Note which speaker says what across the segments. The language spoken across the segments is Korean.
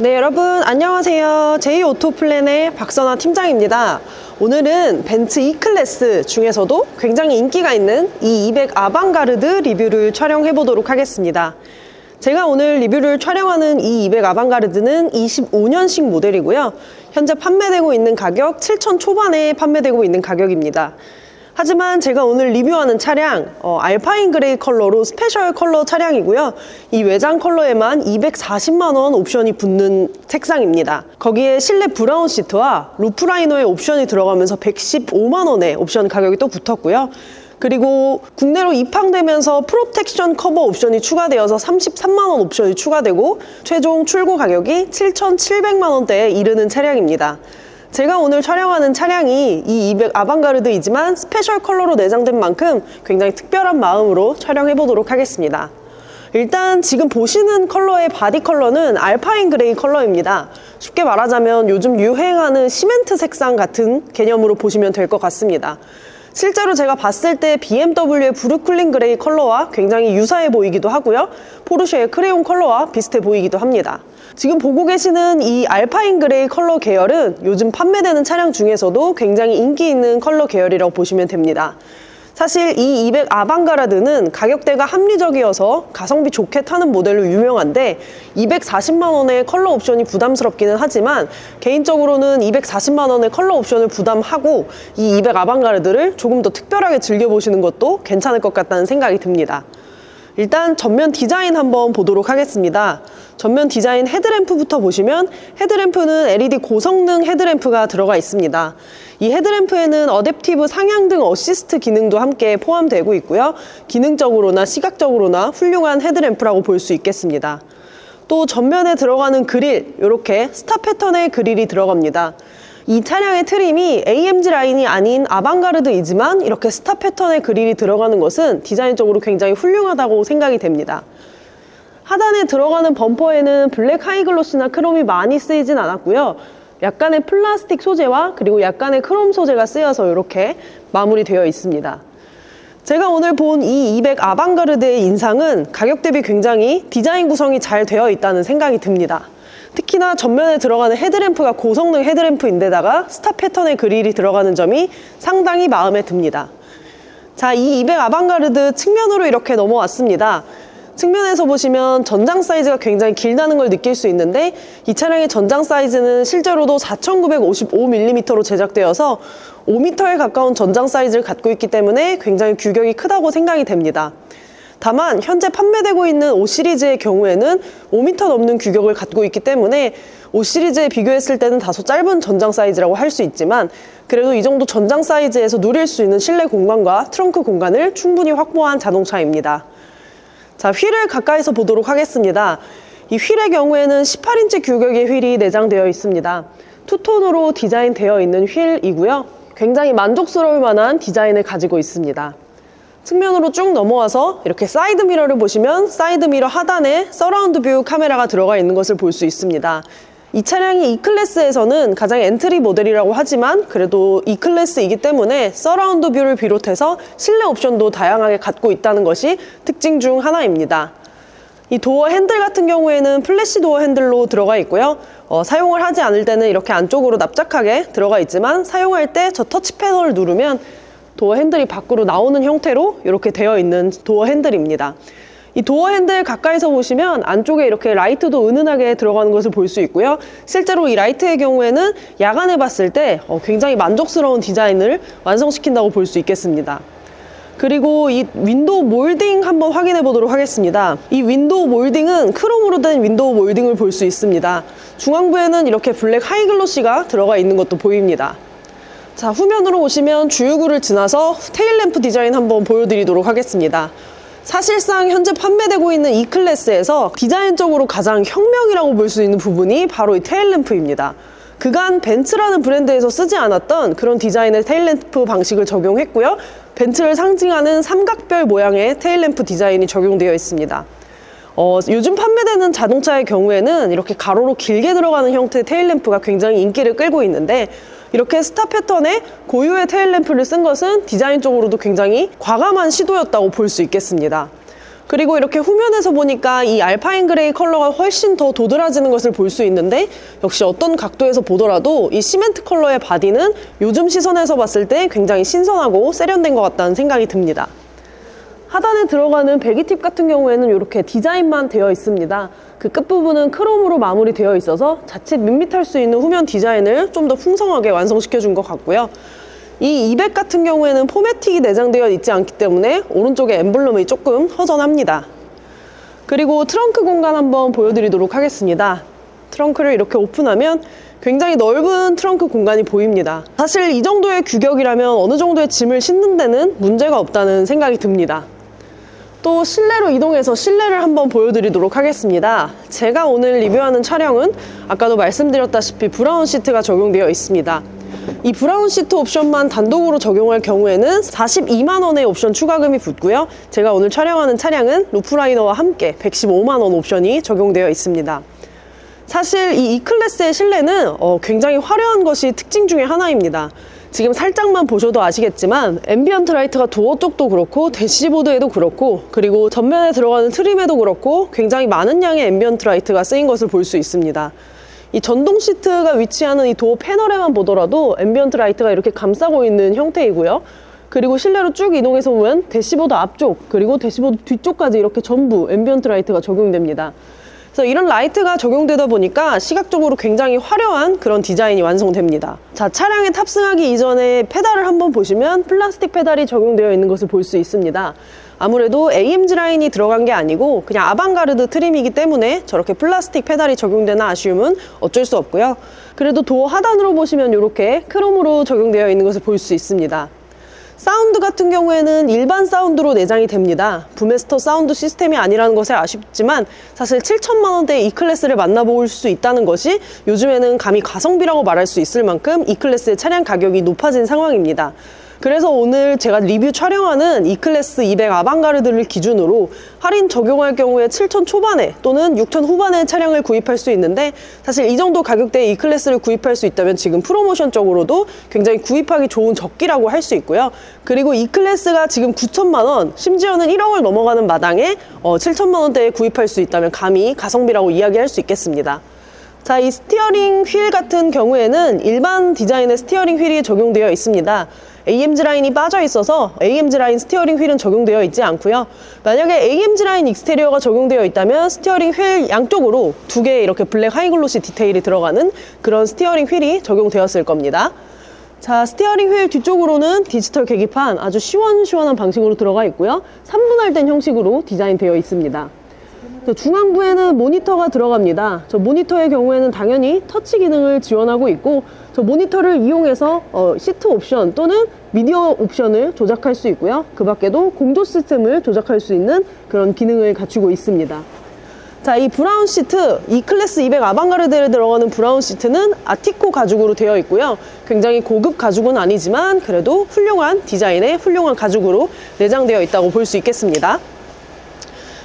Speaker 1: 네, 여러분 안녕하세요. 제이오토플랜의 박선아 팀장입니다. 오늘은 벤츠 E클래스 중에서도 굉장히 인기가 있는 E200 아방가르드 리뷰를 촬영해 보도록 하겠습니다. 제가 오늘 리뷰를 촬영하는 E200 아방가르드는 25년식 모델이고요. 현재 판매되고 있는 가격 7,000 초반에 판매되고 있는 가격입니다. 하지만 제가 오늘 리뷰하는 차량 알파인 그레이 컬러로 스페셜 컬러 차량이고요. 이 외장 컬러에만 240만 원 옵션이 붙는 색상입니다. 거기에 실내 브라운 시트와 루프라이너의 옵션이 들어가면서 115만 원의 옵션 가격이 또 붙었고요. 그리고 국내로 입항되면서 프로텍션 커버 옵션이 추가되어서 33만 원 옵션이 추가되고 최종 출고 가격이 7,700만 원대에 이르는 차량입니다. 제가 오늘 촬영하는 차량이 E200 아방가르드이지만 스페셜 컬러로 내장된 만큼 굉장히 특별한 마음으로 촬영해 보도록 하겠습니다. 일단 지금 보시는 컬러의 바디 컬러는 알파인 그레이 컬러입니다. 쉽게 말하자면 요즘 유행하는 시멘트 색상 같은 개념으로 보시면 될 것 같습니다. 실제로 제가 봤을 때 BMW의 브루클린 그레이 컬러와 굉장히 유사해 보이기도 하고요. 포르쉐의 크레용 컬러와 비슷해 보이기도 합니다. 지금 보고 계시는 이 알파인 그레이 컬러 계열은 요즘 판매되는 차량 중에서도 굉장히 인기 있는 컬러 계열이라고 보시면 됩니다. 사실 이 200 아방가르드는 가격대가 합리적이어서 가성비 좋게 타는 모델로 유명한데 240만 원의 컬러 옵션이 부담스럽기는 하지만 개인적으로는 240만 원의 컬러 옵션을 부담하고 이 200 아방가르드를 조금 더 특별하게 즐겨보시는 것도 괜찮을 것 같다는 생각이 듭니다. 일단 전면 디자인 한번 보도록 하겠습니다. 전면 디자인 헤드램프부터 보시면 헤드램프는 LED 고성능 헤드램프가 들어가 있습니다. 이 헤드램프에는 어댑티브 상향등 어시스트 기능도 함께 포함되고 있고요. 기능적으로나 시각적으로나 훌륭한 헤드램프라고 볼 수 있겠습니다. 또 전면에 들어가는 그릴, 이렇게 스타 패턴의 그릴이 들어갑니다. 이 차량의 트림이 AMG 라인이 아닌 아방가르드이지만 이렇게 스타 패턴의 그릴이 들어가는 것은 디자인적으로 굉장히 훌륭하다고 생각이 됩니다. 하단에 들어가는 범퍼에는 블랙 하이글로시나 크롬이 많이 쓰이진 않았고요. 약간의 플라스틱 소재와 그리고 약간의 크롬 소재가 쓰여서 이렇게 마무리되어 있습니다. 제가 오늘 본 이 200 아방가르드의 인상은 가격 대비 굉장히 디자인 구성이 잘 되어 있다는 생각이 듭니다. 특히나 전면에 들어가는 헤드램프가 고성능 헤드램프인데다가 스타 패턴의 그릴이 들어가는 점이 상당히 마음에 듭니다. 자, 이 200 아방가르드 측면으로 이렇게 넘어왔습니다. 측면에서 보시면 전장 사이즈가 굉장히 길다는 걸 느낄 수 있는데 이 차량의 전장 사이즈는 실제로도 4955mm로 제작되어서 5m에 가까운 전장 사이즈를 갖고 있기 때문에 굉장히 규격이 크다고 생각이 됩니다. 다만 현재 판매되고 있는 5시리즈의 경우에는 5m 넘는 규격을 갖고 있기 때문에 5시리즈에 비교했을 때는 다소 짧은 전장 사이즈라고 할 수 있지만 그래도 이 정도 전장 사이즈에서 누릴 수 있는 실내 공간과 트렁크 공간을 충분히 확보한 자동차입니다. 자, 휠을 가까이서 보도록 하겠습니다. 이 휠의 경우에는 18인치 규격의 휠이 내장되어 있습니다. 투톤으로 디자인되어 있는 휠이고요. 굉장히 만족스러울 만한 디자인을 가지고 있습니다. 측면으로 쭉 넘어와서 이렇게 사이드 미러를 보시면 사이드 미러 하단에 서라운드 뷰 카메라가 들어가 있는 것을 볼 수 있습니다. 이 차량이 E클래스에서는 가장 엔트리 모델이라고 하지만 그래도 E클래스이기 때문에 서라운드 뷰를 비롯해서 실내 옵션도 다양하게 갖고 있다는 것이 특징 중 하나입니다. 이 도어 핸들 같은 경우에는 플래시 도어 핸들로 들어가 있고요. 사용을 하지 않을 때는 이렇게 안쪽으로 납작하게 들어가 있지만 사용할 때 저 터치 패널을 누르면 도어 핸들이 밖으로 나오는 형태로 이렇게 되어 있는 도어 핸들입니다. 이 도어 핸들 가까이서 보시면 안쪽에 이렇게 라이트도 은은하게 들어가는 것을 볼 수 있고요. 실제로 이 라이트의 경우에는 야간에 봤을 때 굉장히 만족스러운 디자인을 완성시킨다고 볼 수 있겠습니다. 그리고 이 윈도우 몰딩 한번 확인해 보도록 하겠습니다. 이 윈도우 몰딩은 크롬으로 된 윈도우 몰딩을 볼 수 있습니다. 중앙부에는 이렇게 블랙 하이글로시가 들어가 있는 것도 보입니다. 자, 후면으로 오시면 주유구를 지나서 테일램프 디자인 한번 보여드리도록 하겠습니다. 사실상 현재 판매되고 있는 E클래스에서 디자인적으로 가장 혁명이라고 볼 수 있는 부분이 바로 이 테일램프입니다. 그간 벤츠라는 브랜드에서 쓰지 않았던 그런 디자인의 테일램프 방식을 적용했고요. 벤츠를 상징하는 삼각별 모양의 테일램프 디자인이 적용되어 있습니다. 요즘 판매되는 자동차의 경우에는 이렇게 가로로 길게 들어가는 형태의 테일램프가 굉장히 인기를 끌고 있는데 이렇게 스타 패턴의 고유의 테일램프를 쓴 것은 디자인적으로도 굉장히 과감한 시도였다고 볼 수 있겠습니다. 그리고 이렇게 후면에서 보니까 이 알파인 그레이 컬러가 훨씬 더 도드라지는 것을 볼 수 있는데, 역시 어떤 각도에서 보더라도 이 시멘트 컬러의 바디는 요즘 시선에서 봤을 때 굉장히 신선하고 세련된 것 같다는 생각이 듭니다. 하단에 들어가는 배기팁 같은 경우에는 이렇게 디자인만 되어 있습니다. 그 끝부분은 크롬으로 마무리되어 있어서 자칫 밋밋할 수 있는 후면 디자인을 좀 더 풍성하게 완성시켜 준 것 같고요. 이 200 같은 경우에는 포매틱이 내장되어 있지 않기 때문에 오른쪽에 엠블럼이 조금 허전합니다. 그리고 트렁크 공간 한번 보여드리도록 하겠습니다. 트렁크를 이렇게 오픈하면 굉장히 넓은 트렁크 공간이 보입니다. 사실 이 정도의 규격이라면 어느 정도의 짐을 싣는 데는 문제가 없다는 생각이 듭니다. 또 실내로 이동해서 실내를 한번 보여드리도록 하겠습니다. 제가 오늘 리뷰하는 차량은 아까도 말씀드렸다시피 브라운 시트가 적용되어 있습니다. 이 브라운 시트 옵션만 단독으로 적용할 경우에는 42만 원의 옵션 추가금이 붙고요. 제가 오늘 촬영하는 차량은 루프라이너와 함께 115만 원 옵션이 적용되어 있습니다. 사실 이 E클래스의 실내는 굉장히 화려한 것이 특징 중에 하나입니다. 지금 살짝만 보셔도 아시겠지만 앰비언트 라이트가 도어 쪽도 그렇고 대시보드에도 그렇고, 그리고 전면에 들어가는 트림에도 그렇고 굉장히 많은 양의 앰비언트 라이트가 쓰인 것을 볼 수 있습니다. 이 전동 시트가 위치하는 이 도어 패널에만 보더라도 앰비언트 라이트가 이렇게 감싸고 있는 형태이고요. 그리고 실내로 쭉 이동해서 보면 대시보드 앞쪽 그리고 대시보드 뒤쪽까지 이렇게 전부 앰비언트 라이트가 적용됩니다. 그래서 이런 라이트가 적용되다 보니까 시각적으로 굉장히 화려한 그런 디자인이 완성됩니다. 자, 차량에 탑승하기 이전에 페달을 한번 보시면 플라스틱 페달이 적용되어 있는 것을 볼 수 있습니다. 아무래도 AMG 라인이 들어간 게 아니고 그냥 아방가르드 트림이기 때문에 저렇게 플라스틱 페달이 적용되나 아쉬움은 어쩔 수 없고요. 그래도 도어 하단으로 보시면 이렇게 크롬으로 적용되어 있는 것을 볼 수 있습니다. 사운드 같은 경우에는 일반 사운드로 내장이 됩니다. 부메스터 사운드 시스템이 아니라는 것에 아쉽지만 사실 7천만 원대의 E클래스를 만나볼 수 있다는 것이 요즘에는 감히 가성비라고 말할 수 있을 만큼 E클래스의 차량 가격이 높아진 상황입니다. 그래서 오늘 제가 리뷰 촬영하는 E클래스 200 아방가르드를 기준으로 할인 적용할 경우에 7천 초반에 또는 6천 후반에 차량을 구입할 수 있는데, 사실 이 정도 가격대의 E클래스를 구입할 수 있다면 지금 프로모션적으로도 굉장히 구입하기 좋은 적기라고 할 수 있고요. 그리고 E클래스가 지금 9천만 원, 심지어는 1억을 넘어가는 마당에 7천만 원대에 구입할 수 있다면 감히 가성비라고 이야기할 수 있겠습니다. 자, 이 스티어링 휠 같은 경우에는 일반 디자인의 스티어링 휠이 적용되어 있습니다. AMG 라인이 빠져 있어서 AMG 라인 스티어링 휠은 적용되어 있지 않고요. 만약에 AMG 라인 익스테리어가 적용되어 있다면 스티어링 휠 양쪽으로 두 개의 이렇게 블랙 하이글로시 디테일이 들어가는 그런 스티어링 휠이 적용되었을 겁니다. 자, 스티어링 휠 뒤쪽으로는 디지털 계기판 아주 시원시원한 방식으로 들어가 있고요. 3분할된 형식으로 디자인되어 있습니다. 중앙부에는 모니터가 들어갑니다. 저 모니터의 경우에는 당연히 터치 기능을 지원하고 있고, 저 모니터를 이용해서 시트 옵션 또는 미디어 옵션을 조작할 수 있고요. 그 밖에도 공조 시스템을 조작할 수 있는 그런 기능을 갖추고 있습니다. 자, 이 브라운 시트, E클래스 200 아방가르드에 들어가는 브라운 시트는 아티코 가죽으로 되어 있고요. 굉장히 고급 가죽은 아니지만 그래도 훌륭한 디자인의 훌륭한 가죽으로 내장되어 있다고 볼 수 있겠습니다.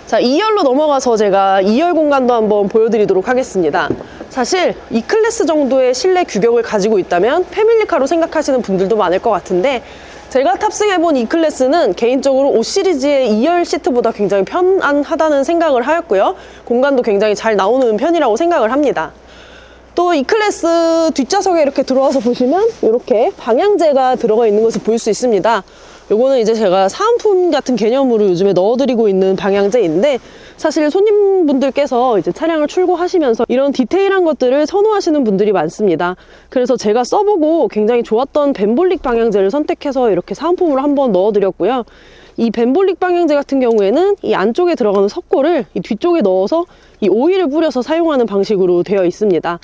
Speaker 1: 자, 2열로 넘어가서 제가 2열 공간도 한번 보여드리도록 하겠습니다. 사실 E클래스 정도의 실내 규격을 가지고 있다면 패밀리카로 생각하시는 분들도 많을 것 같은데, 제가 탑승해본 E클래스는 개인적으로 5시리즈의 2열 시트보다 굉장히 편안하다는 생각을 하였고요. 공간도 굉장히 잘 나오는 편이라고 생각을 합니다. 또 E클래스 뒷좌석에 이렇게 들어와서 보시면 이렇게 방향제가 들어가 있는 것을 볼 수 있습니다. 요거는 이제 제가 사은품 같은 개념으로 요즘에 넣어드리고 있는 방향제인데, 사실 손님분들께서 이제 차량을 출고하시면서 이런 디테일한 것들을 선호하시는 분들이 많습니다. 그래서 제가 써보고 굉장히 좋았던 벤볼릭 방향제를 선택해서 이렇게 사은품으로 한번 넣어드렸고요. 이 벤볼릭 방향제 같은 경우에는 이 안쪽에 들어가는 석고를 이 뒤쪽에 넣어서 이 오일을 뿌려서 사용하는 방식으로 되어 있습니다.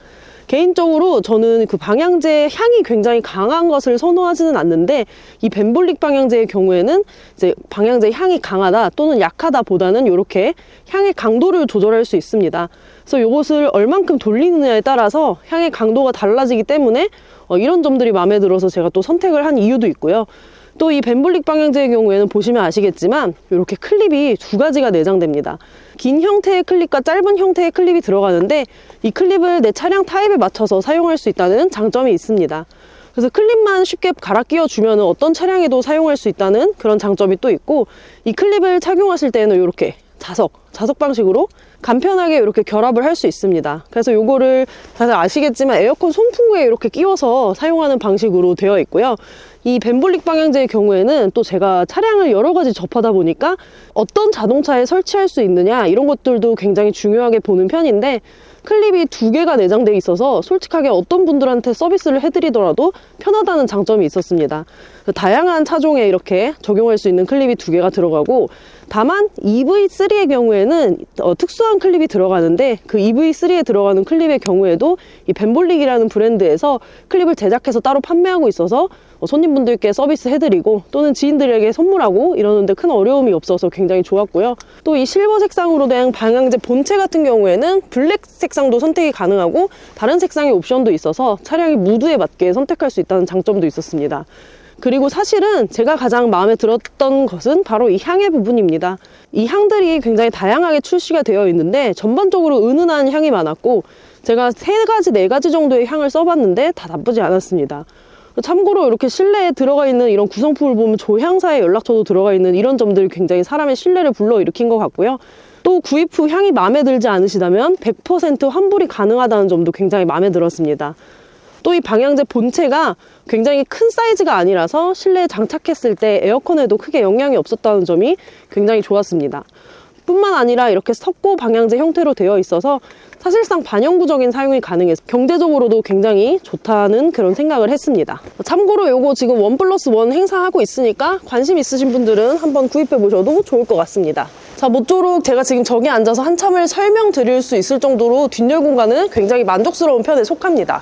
Speaker 1: 개인적으로 저는 그 방향제 향이 굉장히 강한 것을 선호하지는 않는데, 이 벤볼릭 방향제의 경우에는 이제 방향제 향이 강하다 또는 약하다 보다는 이렇게 향의 강도를 조절할 수 있습니다. 그래서 이것을 얼만큼 돌리느냐에 따라서 향의 강도가 달라지기 때문에 이런 점들이 마음에 들어서 제가 또 선택을 한 이유도 있고요. 또 이 벤볼릭 방향제의 경우에는 보시면 아시겠지만 이렇게 클립이 두 가지가 내장됩니다. 긴 형태의 클립과 짧은 형태의 클립이 들어가는데, 이 클립을 내 차량 타입에 맞춰서 사용할 수 있다는 장점이 있습니다. 그래서 클립만 쉽게 갈아 끼워주면 어떤 차량에도 사용할 수 있다는 그런 장점이 또 있고, 이 클립을 착용하실 때는 이렇게 자석 방식으로 간편하게 이렇게 결합을 할 수 있습니다. 그래서 요거를 다들 아시겠지만 에어컨 송풍구에 이렇게 끼워서 사용하는 방식으로 되어 있고요. 이 벤볼릭 방향제의 경우에는 또 제가 차량을 여러 가지 접하다 보니까 어떤 자동차에 설치할 수 있느냐 이런 것들도 굉장히 중요하게 보는 편인데, 클립이 2개가 내장되어 있어서 솔직하게 어떤 분들한테 서비스를 해드리더라도 편하다는 장점이 있었습니다. 다양한 차종에 이렇게 적용할 수 있는 클립이 2개가 들어가고, 다만 EV3의 경우에는 특수한 클립이 들어가는데, 그 EV3에 들어가는 클립의 경우에도 이 벤볼릭이라는 브랜드에서 클립을 제작해서 따로 판매하고 있어서 손님분들께 서비스 해드리고 또는 지인들에게 선물하고 이러는데 큰 어려움이 없어서 굉장히 좋았고요. 또 이 실버 색상으로 된 방향제 본체 같은 경우에는 블랙 색상도 선택이 가능하고 다른 색상의 옵션도 있어서 차량의 무드에 맞게 선택할 수 있다는 장점도 있었습니다. 그리고 사실은 제가 가장 마음에 들었던 것은 바로 이 향의 부분입니다. 이 향들이 굉장히 다양하게 출시가 되어 있는데 전반적으로 은은한 향이 많았고, 제가 3가지, 4가지 정도의 향을 써봤는데 다 나쁘지 않았습니다. 참고로 이렇게 실내에 들어가 있는 이런 구성품을 보면 조향사의 연락처도 들어가 있는 이런 점들이 굉장히 사람의 신뢰를 불러일으킨 것 같고요. 또 구입 후 향이 마음에 들지 않으시다면 100% 환불이 가능하다는 점도 굉장히 마음에 들었습니다. 또 이 방향제 본체가 굉장히 큰 사이즈가 아니라서 실내에 장착했을 때 에어컨에도 크게 영향이 없었다는 점이 굉장히 좋았습니다. 뿐만 아니라 이렇게 석고 방향제 형태로 되어 있어서 사실상 반영구적인 사용이 가능해서 경제적으로도 굉장히 좋다는 그런 생각을 했습니다. 참고로 요거 지금 1+1 행사하고 있으니까 관심 있으신 분들은 한번 구입해 보셔도 좋을 것 같습니다. 자, 모쪼록 제가 지금 저기 앉아서 한참을 설명드릴 수 있을 정도로 뒷열 공간은 굉장히 만족스러운 편에 속합니다.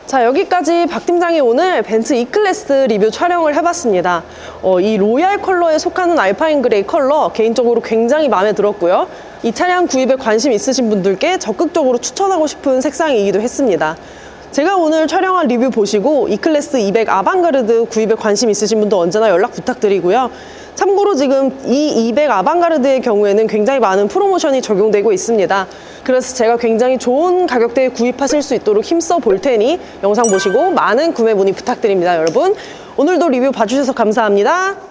Speaker 1: 자, 여기까지 박 팀장이 오늘 벤츠 E클래스 리뷰 촬영을 해봤습니다. 이 로얄 컬러에 속하는 알파인 그레이 컬러 개인적으로 굉장히 마음에 들었고요. 이 차량 구입에 관심 있으신 분들께 적극적으로 추천하고 싶은 색상이기도 했습니다. 제가 오늘 촬영한 리뷰 보시고 E클래스 200 아방가르드 구입에 관심 있으신 분도 언제나 연락 부탁드리고요. 참고로 지금 이 200 아방가르드의 경우에는 굉장히 많은 프로모션이 적용되고 있습니다. 그래서 제가 굉장히 좋은 가격대에 구입하실 수 있도록 힘써 볼 테니 영상 보시고 많은 구매 문의 부탁드립니다. 여러분, 오늘도 리뷰 봐주셔서 감사합니다.